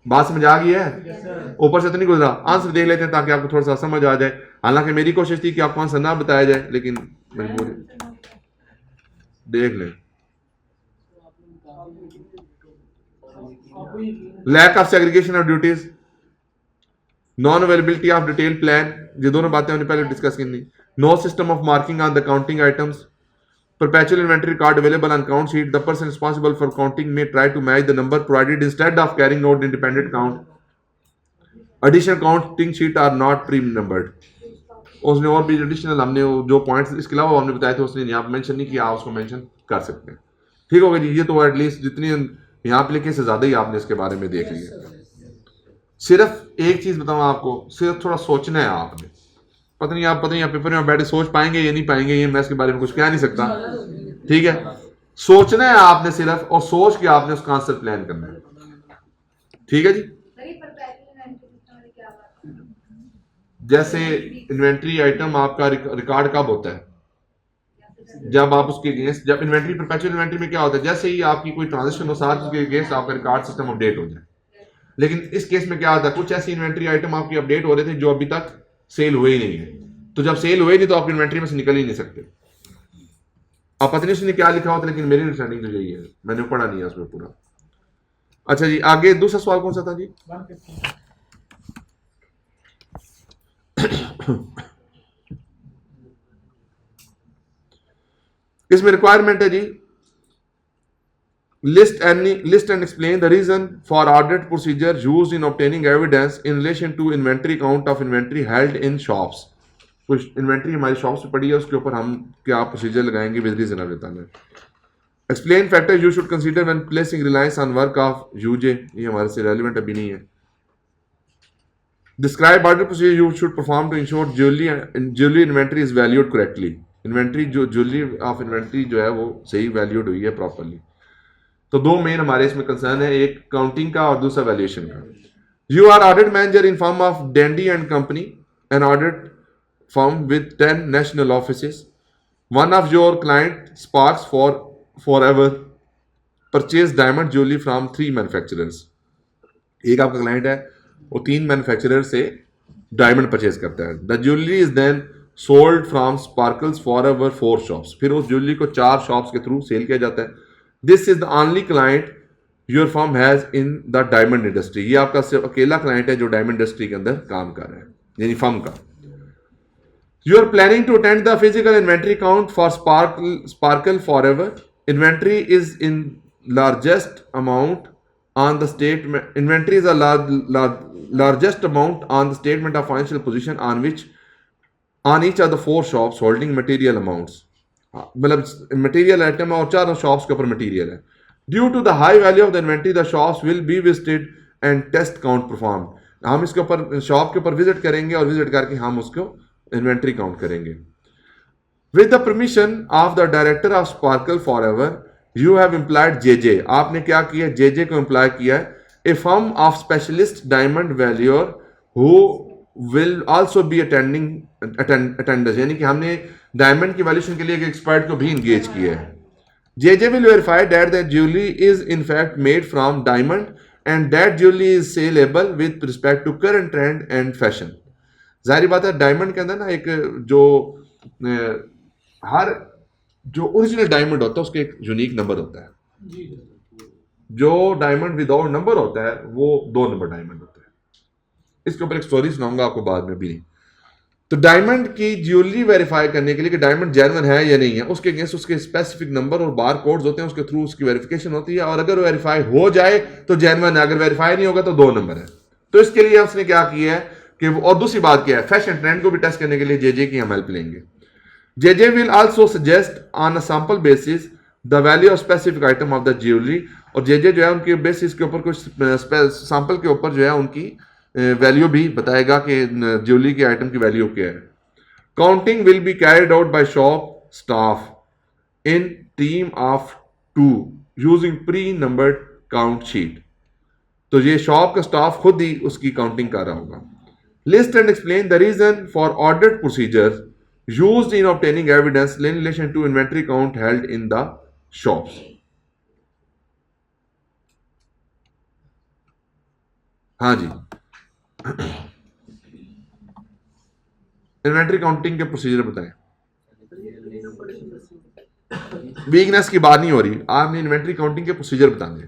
Speaker 3: बात समझ आ गई है, ऊपर से तो नहीं गुजरा। आंसर देख लेते हैं ताकि आपको थोड़ा सा समझ आ जाए। हालांकि मेरी कोशिश थी कि आपको आंसर ना बताया जाए, लेकिन मजबूरी देख लें। Lack of segregation of duties, non availability of detail plan, ये दोनों बातें हमने पहले डिस्कस की थी। No system of marking on the counting items, perpetual inventory record available on count sheet, the person responsible for counting may try to match the number provided instead of carrying out independent count. Additional counting sheet are not pre numbered. उसने और भी additional हमने जो points इसके अलावा हमने बताए थे उसने यहाँ पर मेंशन नहीं किया, आप उसको मेंशन कर सकते हैं। ठीक हो गया जी। ये तो एटलीस्ट जितनी यहाँ पे लिखे से ज़्यादा ही आपने इसके बारे में देख लिया। सिर्फ एक चीज़ बताऊँ आपको, सिर्फ थोड़ा सोचना है आपने। पता नहीं आप पेपर में बैठे सोच पाएंगे या नहीं पाएंगे, ये मैं इसके बारे में कुछ कह नहीं सकता। ठीक है, सोचना है आपने सिर्फ, और सोच के आपने उसका आंसर प्लान करना है। ठीक है जी। जैसे इन्वेंट्री आइटम आपका रिकॉर्ड कब होता है? जब आप उसके अगेंस्ट, जब इन्वेंट्री परपेचुअल इन्वेंट्री में क्या होता है, जैसे ही आपकी कोई ट्रांजेक्शन हो साथ उसके अगेंस्ट आपका रिकॉर्ड सिस्टम अपडेट हो जाए। लेकिन इस केस में क्या होता है, कुछ ऐसी इन्वेंट्री आइटम आपकी अपडेट हो रहे थे जो अभी तक सेल हुए ही नहीं है। तो जब सेल हुए नहीं तो आप इन्वेंट्री में से निकल ही नहीं सकते। आप पता नहीं उसने क्या लिखा होता, लेकिन मेरी अंडरस्टैंडिंग तो यही है, मैंने पढ़ा नहीं है उसमें पूरा। अच्छा जी, आगे दूसरा सवाल कौन सा था जी? इसमें रिक्वायरमेंट है जी, list and explain the reason for audit procedure used in obtaining evidence in relation to inventory count of inventory held in shops. कुछ इन्वेंट्री हमारी शॉप्स पे पड़ी है, उसके ऊपर हम क्या प्रोसीजर लगाएंगे विद रीजन ऑफ बताना है। Explain factor you should consider when placing reliance on work of UJ, ये हमारे से रेलिवेंट अभी नहीं है। Describe audit procedure you should perform to ensure jewellery inventory is valued correctly. Inventory जो ज्वेलरी ऑफ इन्वेंट्री जो है वो सही वैल्यूड हुई है प्रॉपर्ली। तो दो मेन हमारे इसमें कंसर्न है, एक काउंटिंग का और दूसरा वैल्यूएशन का। You are audit manager in firm of Dendy and company, an audit firm with 10 national offices. One of your client Sparks Forever purchase diamond jewellery from 3 manufacturers. एक आपका क्लाइंट है, वो 3 मैन्युफैक्चरर से diamond purchase करता है। The jewellery is then sold from Sparkles Forever 4 shops. फिर उस jewellery को 4 शॉप्स के थ्रू सेल किया जाता है। This is the only client your firm has in the diamond industry. ये आपका सिर्फ अकेला क्लाइंट है जो डायमंड इंडस्ट्री के अंदर काम कर रहा है, यानी फर्म का। You are planning to attend the physical inventory count for Sparkle Forever. Inventory is in largest amount on the statement. Inventory is a largest amount on the statement of financial position on each of the 4 shops holding material amounts. मतलब material item और 4 shops के ऊपर material है। Due to the high value of the inventory, the shops will be visited and test count performed. हम इसके ऊपर shop के ऊपर विजिट करेंगे और विजिट करके हम उसको इन्वेंट्री काउंट करेंगे। With the permission of the director of Sparkle Forever, You have implied JJ. आपने क्या किया, JJ को इम्प्लाई किया है। A firm of specialist diamond valuer who will also be attenders, यानी कि हमने डायमंड की वैल्यूएशन के लिए एक एक्सपर्ट को भी इंगेज किया है। JJ will verify that the jewelry is in fact made from diamond and that jewelry is saleable with respect to current trend and fashion. जाहिर बात है डायमंड के अंदर ना एक जो हर जो ओरिजिनल डायमंड होता है उसके एक यूनिक नंबर होता है। जो डायमंड विदाउट नंबर होता है वो 2 नंबर डायमंड होता है। इसके ऊपर एक स्टोरी सुनाऊंगा आपको बाद में भी। तो डायमंड की ज्वेलरी वेरीफाई करने के लिए कि डायमंड जेन्युइन है या नहीं है, उसके अगेंस्ट उसके स्पेसिफिक नंबर और बार कोड्स होते हैं, उसके थ्रू उसकी वेरिफिकेशन होती है। और अगर वेरीफाई हो जाए तो जेन्युइन है, अगर वेरीफाई नहीं होगा तो 2 नंबर है। तो इसके लिए उसने क्या किया है कि, और दूसरी बात क्या है, फैशन ट्रेंड को भी टेस्ट करने के लिए जेजे की हम हेल्प लेंगे। JJ will also suggest on a sample basis the value of specific item of the jewelry। और JJ जो है उनके बेसिस के ऊपर कुछ सैंपल के ऊपर जो है उनकी वैल्यू भी बताएगा कि ज्वेलरी के आइटम की वैल्यू क्या है। Counting will be carried out by shop staff in team of 2 using pre numbered count sheet. तो ये शॉप का स्टाफ खुद ही उसकी काउंटिंग कर रहा होगा। List and explain the reason for audit procedure used in obtaining evidence in relation to inventory count held in the shops। हाँ जी, inventory counting के प्रोसीजर बताएं। वीकनेस की बात नहीं हो रही, आपने इन्वेंट्री काउंटिंग के प्रोसीजर बताने।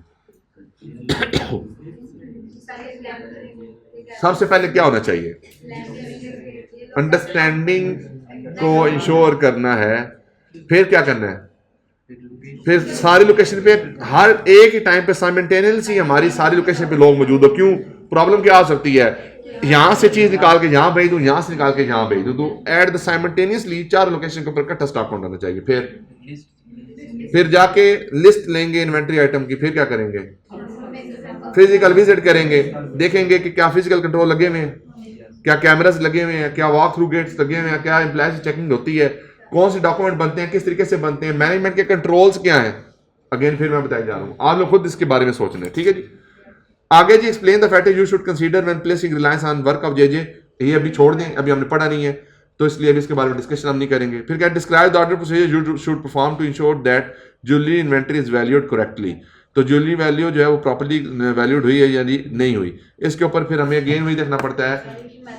Speaker 3: सबसे पहले क्या होना चाहिए, अंडरस्टैंडिंग को इंश्योर करना है। फिर क्या करना है, फिर सारी लोकेशन पे हर एक ही टाइम पे साइमल्टेनियसली हमारी सारी लोकेशन पे लोग मौजूद हो। क्यों, प्रॉब्लम क्या हो सकती है, यहां से चीज निकाल के यहां भेज दूं, यहां से निकाल के यहां भेज दूं, तो एट द साइमल्टेनियसली 4 लोकेशन के ऊपर इकट्ठा स्टॉक काउंट होना चाहिए। फिर जाके लिस्ट लेंगे इन्वेंट्री आइटम की, फिर क्या करेंगे, फिजिकल विजिट करेंगे, देखेंगे कि क्या फिजिकल कंट्रोल लगे हुए हैं, क्या कैमरास लगे हुए हैं, क्या वॉक थ्रू गेट्स लगे हुए हैं, क्या एम्प्लॉयज की चेकिंग होती है, कौन से डॉक्यूमेंट बनते हैं, किस तरीके से बनते हैं, मैनेजमेंट के कंट्रोल्स क्या हैं। अगेन फिर मैं बताया जा रहा हूँ, आप लोग खुद इसके बारे में सोचना है, ठीक है जी। आगे जी, explain the factor you should consider when placing reliance on work of JJ. ये अभी छोड़ दें, अभी हमने पढ़ा नहीं है तो इसलिए अभी इसके बारे में डिस्कशन हम नहीं करेंगे। फिर क्या, describe the order procedure you should perform to ensure that jewellery inventory is valued correctly. तो ज्वेलरी वैल्यू जो है वो प्रॉपर्ली वैल्यूड हुई है या नहीं हुई, इसके ऊपर फिर हमें अगेन वही देखना पड़ता है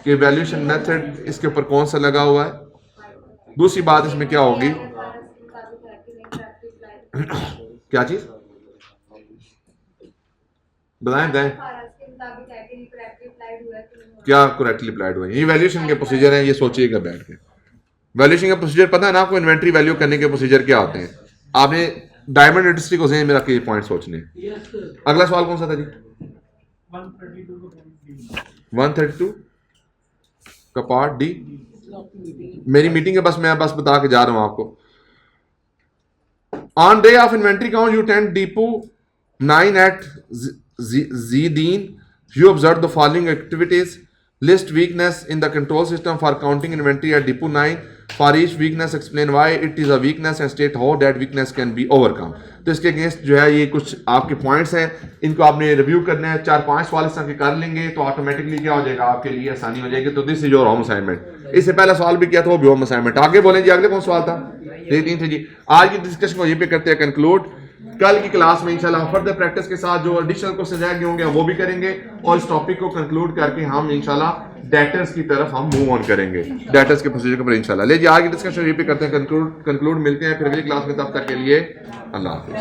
Speaker 3: कि वैल्यूएशन मेथड इसके ऊपर कौन सा लगा हुआ है। दूसरी बात इसमें क्या होगी, क्या चीज बताएं क्या करेक्टली अप्लाइड हुआ है, ये वैल्यूएशन के प्रोसीजर है, ये सोचिएगा बैठ के। वैल्यूएशन का प्रोसीजर पता है ना आपको, इन्वेंट्री वैल्यू करने के प्रोसीजर क्या होते हैं। आपने डायमंड इंडस्ट्री को मेरा के पॉइंट सोचने हैं।
Speaker 2: Yes, sir.
Speaker 3: अगला सवाल कौन सा था जी,
Speaker 2: 132
Speaker 3: का पार्ट डी। मेरी मीटिंग है, मैं बस बता के जा रहा हूं आपको। On day of inventory count you attend depot 9 at Zidin, you observed the following activities. List weakness in the control system for counting inventory at depot 9. For each weakness, explain why it is a weakness and state how that weakness can be overcome. तो इसके against जो है ये कुछ आपके points हैं, इनको आपने रिव्यू करना है। 4-5 सवाल इस तरह के कर लेंगे तो ऑटोमेटिकली क्या हो जाएगा, आपके लिए आसानी हो जाएगी। तो this is your home assignment. इससे पहला सवाल भी किया था, वो भी होम असाइनमेंट। आगे बोलें जी, अगले कौन सवाल था, 3 थे जी। आज की डिस्कशन को ये पे करते हैं कंक्लूड। कल की क्लास में इंशाल्लाह फर्दर प्रैक्टिस के साथ जो एडिशनल क्वेश्चन रह गए होंगे वो भी करेंगे, और इस टॉपिक को कंक्लूड करके हम इंशाल्लाह डेटर्स की तरफ हम मूव ऑन करेंगे, डेटर्स के प्रोसीजर के ऊपर इंशाल्लाह। ले जी, आज की डिस्कशन ये पे करते हैं कंक्लूड। मिलते हैं फिर अगली क्लास में, तब तक के लिए अल्लाह हाफिज़।